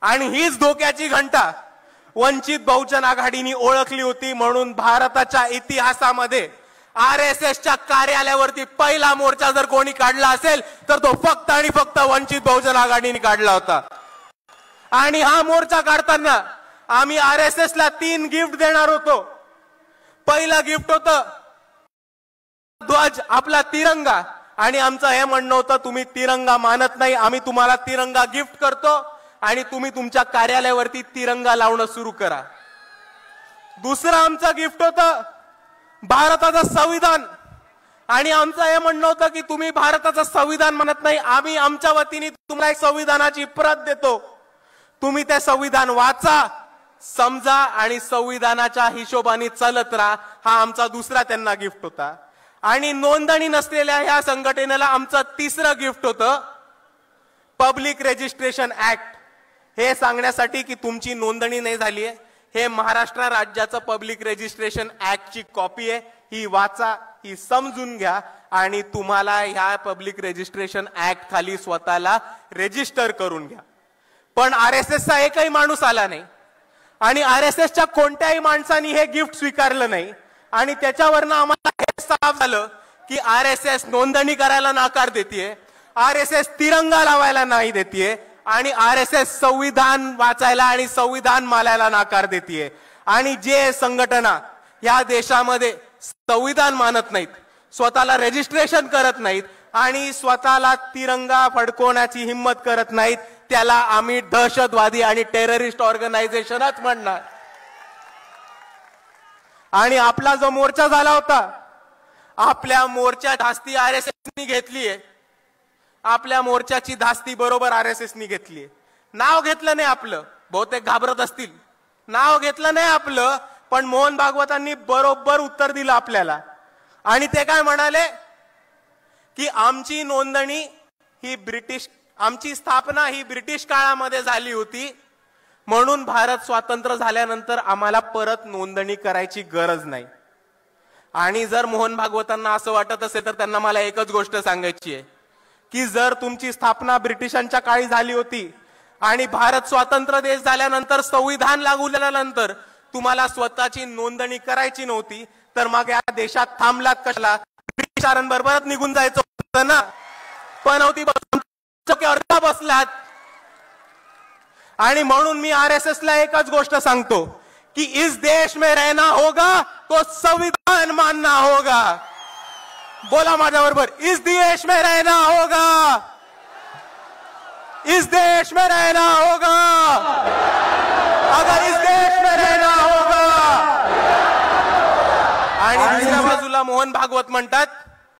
आणि हीच धोक्याची घंटा वंचित बहुजन आघाडीने ओळखली होती. म्हणून भारताच्या इतिहासामध्ये आरएसएसच्या कार्यालयावरती पहिला मोर्चा जर कोणी काढला असेल तर तो फक्त आणि फक्त वंचित बहुजन आघाडीने काढला होता. आणि हा मोर्चा काढताना आम्ही आरएसएसला 3 गिफ्ट देणार होतो. पहिलं गिफ्ट होतं ध्वज, आपला तिरंगा. आणि आमचं हे म्हणणं होतं तुम्ही तिरंगा मानत नाही, आम्ही तुम्हाला तिरंगा गिफ्ट करतो आणि तुम्ही तुमच्या कार्यालयावरती तिरंगा लावणं सुरू करा. दुसरं आमचं गिफ्ट होतं भारताचं संविधान. आणि आमचं हे म्हणणं होतं की तुम्ही भारताचं संविधान म्हणत नाही, आम्ही आमच्या वतीने तुम्हाला एक संविधानाची प्रत देतो. तुम्ही ते संविधान वाचा, समजा आणि संविधानाच्या हिशोबाने चालत राहा. हा आमचा दुसरा त्यांना गिफ्ट होता. आणि नोंदणी नसलेल्या ह्या संघटनेला आमचं तिसरं गिफ्ट होतं पब्लिक रजिस्ट्रेशन ऍक्ट. हे सांगण्यासाठी की तुमची नोंदणी नाही झाली आहे, हे महाराष्ट्र राज्याचं पब्लिक रजिस्ट्रेशन ऍक्टची कॉपी आहे, ही वाचा, ही समजून घ्या आणि तुम्हाला ह्या पब्लिक रजिस्ट्रेशन ऍक्ट खाली स्वतःला रजिस्टर करून घ्या. पण आरएसएसचा एकही माणूस आला नाही आणि आरएसएसच्या कोणत्याही माणसाने हे गिफ्ट स्वीकारलं नाही. आणि त्याच्यावरनं आम्हाला हे साफ झालं की आरएसएस नोंदणी करायला नकार देते, आरएसएस तिरंगा लावायला नाही देते आणि आरएसएस संविधान वाचायला आणि संविधान मानायला नकार देते. आणि जे संघटना या देशामध्ये संविधान मानत नाहीत, स्वतःला रजिस्ट्रेशन करत नाहीत आणि स्वतःला तिरंगा फडकवण्याची हिंमत करत नाहीत, त्याला आम्ही दहशतवादी आणि टेररिस्ट ऑर्गनायझेशनच म्हणणार. आणि आपला जो मोर्चा झाला होता, आपल्या मोर्चा धास्ती आरएसएसनी घेतलीये. आपल्या मोर्चाची धास्ती बरोबर आरएसएसनी घेतलीये. नाव घेतलं नाही आपलं, बहुतेक घाबरत असतील, नाव घेतलं नाही आपलं, पण मोहन भागवतांनी बरोबर उत्तर दिलं आपल्याला. आणि ते काय म्हणाले की आमची नोंदणी ही आमची स्थापना ही ब्रिटिश काळामध्ये झाली होती, म्हणून भारत स्वातंत्र्य झाल्यानंतर आम्हाला परत नोंदणी करायची गरज नाही. आणि जर मोहन भागवतांना असं वाटत असेल तर त्यांना मला एकच गोष्ट सांगायची आहे की जर तुमची स्थापना ब्रिटिशांच्या काळी झाली होती आणि भारत स्वतंत्र देश झाल्यानंतर संविधान लागू झाल्यानंतर तुम्हाला स्वतःची नोंदणी करायची नव्हती, तर मग या देशात थांबलात कशाला? ब्रिटिशांबरोबरच निघून जायचं होतं ना. पण होती बसलात. आणि म्हणून मी आरएसएसला एकच गोष्ट सांगतो कि इस देश में रहना होगा तो संविधान मानना होगा. बोला माझ्या बरोबर, इस देश में रहना होगा, इस देश में रहना होगा, अगर इस देश में रहना होगा. आणि दुसऱ्या बाजूला मोहन भागवत म्हणतात